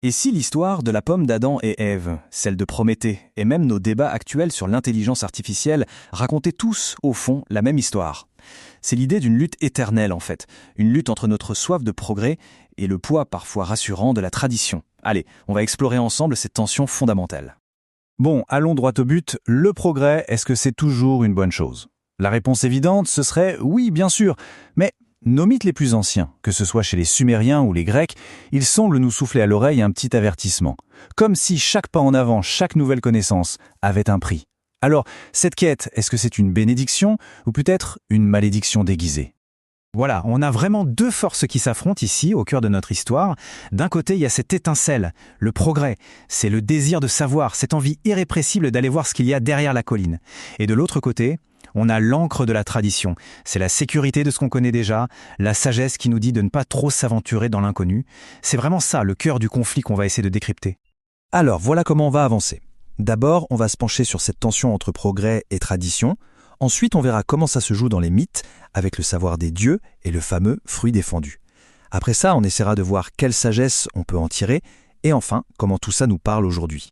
Et si l'histoire de la pomme d'Adam et Ève, celle de Prométhée, et même nos débats actuels sur l'intelligence artificielle racontaient tous, au fond, la même histoire? C'est l'idée d'une lutte éternelle, en fait. Une lutte entre notre soif de progrès et le poids parfois rassurant de la tradition. Allez, on va explorer ensemble cette tension fondamentale. Bon, allons droit au but. Le progrès, est-ce que c'est toujours une bonne chose? La réponse évidente, ce serait oui, bien sûr. Mais nos mythes les plus anciens, que ce soit chez les Sumériens ou les Grecs, ils semblent nous souffler à l'oreille un petit avertissement. Comme si chaque pas en avant, chaque nouvelle connaissance avait un prix. Alors, cette quête, est-ce que c'est une bénédiction ou peut-être une malédiction déguisée? Voilà, on a vraiment deux forces qui s'affrontent ici, au cœur de notre histoire. D'un côté, il y a cette étincelle, le progrès. C'est le désir de savoir, cette envie irrépressible d'aller voir ce qu'il y a derrière la colline. Et de l'autre côté, on a l'encre de la tradition. C'est la sécurité de ce qu'on connaît déjà, la sagesse qui nous dit de ne pas trop s'aventurer dans l'inconnu. C'est vraiment ça, le cœur du conflit qu'on va essayer de décrypter. Alors, voilà comment on va avancer. D'abord, on va se pencher sur cette tension entre progrès et tradition. Ensuite, on verra comment ça se joue dans les mythes, avec le savoir des dieux et le fameux fruit défendu. Après ça, on essaiera de voir quelle sagesse on peut en tirer, et enfin, comment tout ça nous parle aujourd'hui.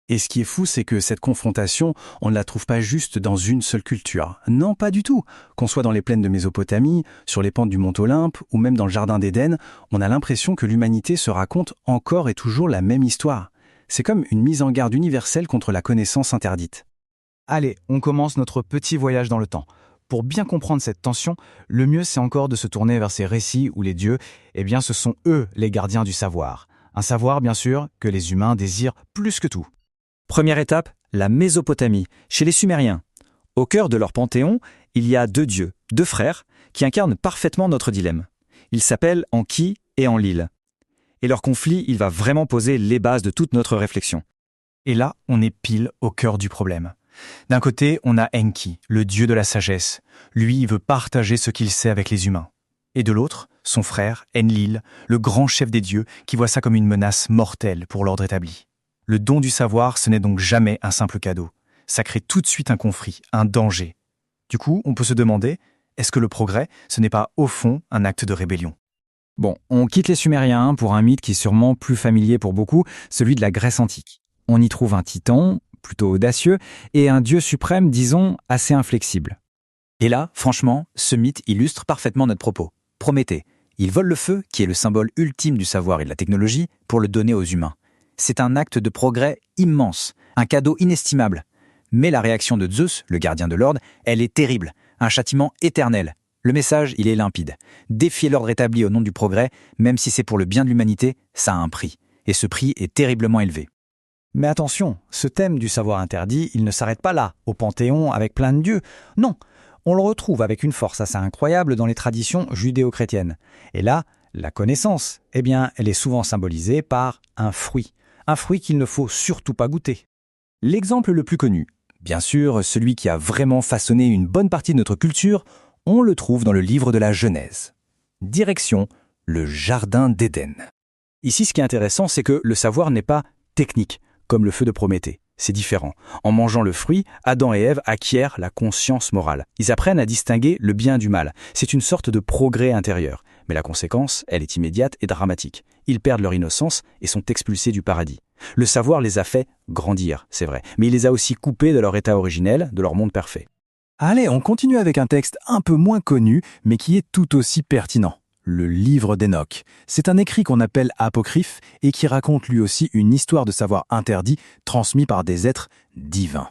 Et ce qui est fou, c'est que cette confrontation, on ne la trouve pas juste dans une seule culture. Non, pas du tout. Qu'on soit dans les plaines de Mésopotamie, sur les pentes du mont Olympe, ou même dans le jardin d'Éden, on a l'impression que l'humanité se raconte encore et toujours la même histoire. C'est comme une mise en garde universelle contre la connaissance interdite. Allez, on commence notre petit voyage dans le temps. Pour bien comprendre cette tension, le mieux c'est encore de se tourner vers ces récits où les dieux, ce sont eux les gardiens du savoir. Un savoir, bien sûr, que les humains désirent plus que tout. Première étape, la Mésopotamie, chez les Sumériens. Au cœur de leur panthéon, il y a deux dieux, deux frères, qui incarnent parfaitement notre dilemme. Ils s'appellent Enki et Enlil. Et leur conflit, il va vraiment poser les bases de toute notre réflexion. Et là, on est pile au cœur du problème. D'un côté, on a Enki, le dieu de la sagesse. Lui, il veut partager ce qu'il sait avec les humains. Et de l'autre, son frère, Enlil, le grand chef des dieux, qui voit ça comme une menace mortelle pour l'ordre établi. Le don du savoir, ce n'est donc jamais un simple cadeau. Ça crée tout de suite un conflit, un danger. Du coup, on peut se demander, est-ce que le progrès, ce n'est pas au fond un acte de rébellion? Bon, on quitte les Sumériens pour un mythe qui est sûrement plus familier pour beaucoup, celui de la Grèce antique. On y trouve un titan, plutôt audacieux, et un dieu suprême, disons, assez inflexible. Et là, franchement, ce mythe illustre parfaitement notre propos. Prométhée, il vole le feu, qui est le symbole ultime du savoir et de la technologie, pour le donner aux humains. C'est un acte de progrès immense, un cadeau inestimable. Mais la réaction de Zeus, le gardien de l'ordre, elle est terrible, un châtiment éternel. Le message, il est limpide. Défier l'ordre établi au nom du progrès, même si c'est pour le bien de l'humanité, ça a un prix. Et ce prix est terriblement élevé. Mais attention, ce thème du savoir interdit, il ne s'arrête pas là, au Panthéon avec plein de dieux. Non, on le retrouve avec une force assez incroyable dans les traditions judéo-chrétiennes. Et là, la connaissance, elle est souvent symbolisée par un fruit qu'il ne faut surtout pas goûter. L'exemple le plus connu, bien sûr, celui qui a vraiment façonné une bonne partie de notre culture, on le trouve dans le livre de la Genèse. Direction, le jardin d'Éden. Ici, ce qui est intéressant, c'est que le savoir n'est pas technique, comme le feu de Prométhée. C'est différent. En mangeant le fruit, Adam et Ève acquièrent la conscience morale. Ils apprennent à distinguer le bien du mal. C'est une sorte de progrès intérieur. Mais la conséquence, elle est immédiate et dramatique. Ils perdent leur innocence et sont expulsés du paradis. Le savoir les a fait grandir, c'est vrai, mais il les a aussi coupés de leur état originel, de leur monde parfait. Allez, on continue avec un texte un peu moins connu, mais qui est tout aussi pertinent. Le livre d'Enoch. C'est un écrit qu'on appelle apocryphe et qui raconte lui aussi une histoire de savoir interdit transmis par des êtres divins.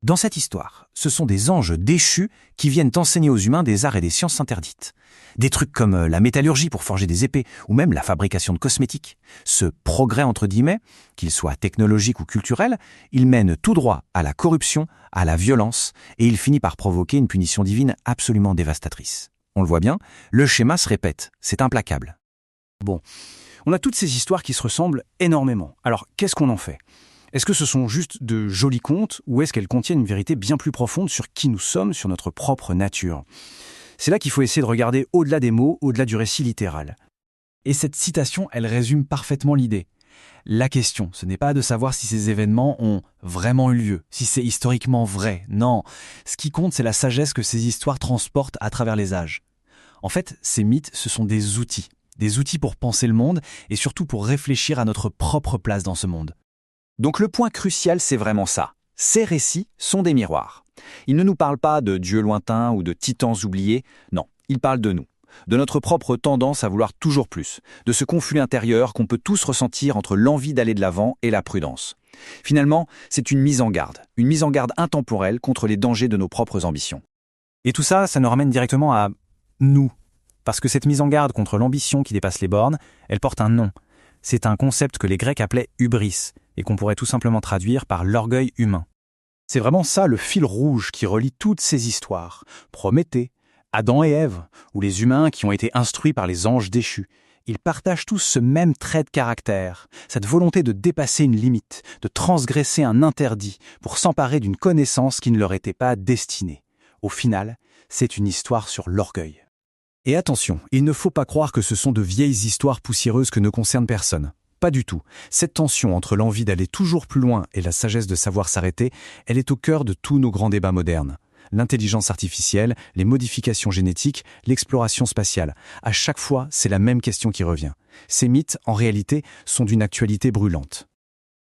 Dans cette histoire, ce sont des anges déchus qui viennent enseigner aux humains des arts et des sciences interdites. Des trucs comme la métallurgie pour forger des épées ou même la fabrication de cosmétiques. Ce progrès entre guillemets, qu'il soit technologique ou culturel, il mène tout droit à la corruption, à la violence et il finit par provoquer une punition divine absolument dévastatrice. On le voit bien, le schéma se répète, c'est implacable. Bon, on a toutes ces histoires qui se ressemblent énormément. Alors, qu'est-ce qu'on en fait ? Est-ce que ce sont juste de jolis contes ou est-ce qu'elles contiennent une vérité bien plus profonde sur qui nous sommes, sur notre propre nature ? C'est là qu'il faut essayer de regarder au-delà des mots, au-delà du récit littéral. Et cette citation, elle résume parfaitement l'idée. La question, ce n'est pas de savoir si ces événements ont vraiment eu lieu, si c'est historiquement vrai, non. Ce qui compte, c'est la sagesse que ces histoires transportent à travers les âges. En fait, ces mythes, ce sont des outils des outils pour penser le monde et surtout pour réfléchir à notre propre place dans ce monde. Donc le point crucial, c'est vraiment ça. Ces récits sont des miroirs. Ils ne nous parlent pas de dieux lointains ou de titans oubliés, non, ils parlent de nous, de notre propre tendance à vouloir toujours plus, de ce conflit intérieur qu'on peut tous ressentir entre l'envie d'aller de l'avant et la prudence. Finalement, c'est une mise en garde intemporelle contre les dangers de nos propres ambitions. Et tout ça, ça nous ramène directement à nous. Parce que cette mise en garde contre l'ambition qui dépasse les bornes, elle porte un nom. C'est un concept que les Grecs appelaient hubris, et qu'on pourrait tout simplement traduire par l'orgueil humain. C'est vraiment ça le fil rouge qui relie toutes ces histoires. Prométhée, Adam et Ève, ou les humains qui ont été instruits par les anges déchus. Ils partagent tous ce même trait de caractère, cette volonté de dépasser une limite, de transgresser un interdit pour s'emparer d'une connaissance qui ne leur était pas destinée. Au final, c'est une histoire sur l'orgueil. Et attention, il ne faut pas croire que ce sont de vieilles histoires poussiéreuses que ne concernent personne. Pas du tout. Cette tension entre l'envie d'aller toujours plus loin et la sagesse de savoir s'arrêter, elle est au cœur de tous nos grands débats modernes. L'intelligence artificielle, les modifications génétiques, l'exploration spatiale. À chaque fois, c'est la même question qui revient. Ces mythes, en réalité, sont d'une actualité brûlante.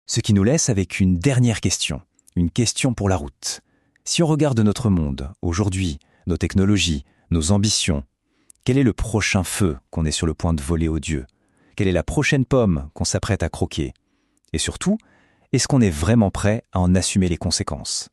Ce qui nous laisse avec une dernière question. Une question pour la route. Si on regarde notre monde, aujourd'hui, nos technologies, nos ambitions, quel est le prochain feu qu'on est sur le point de voler aux dieux ? Quelle est la prochaine pomme qu'on s'apprête à croquer ? Et surtout, est-ce qu'on est vraiment prêt à en assumer les conséquences ?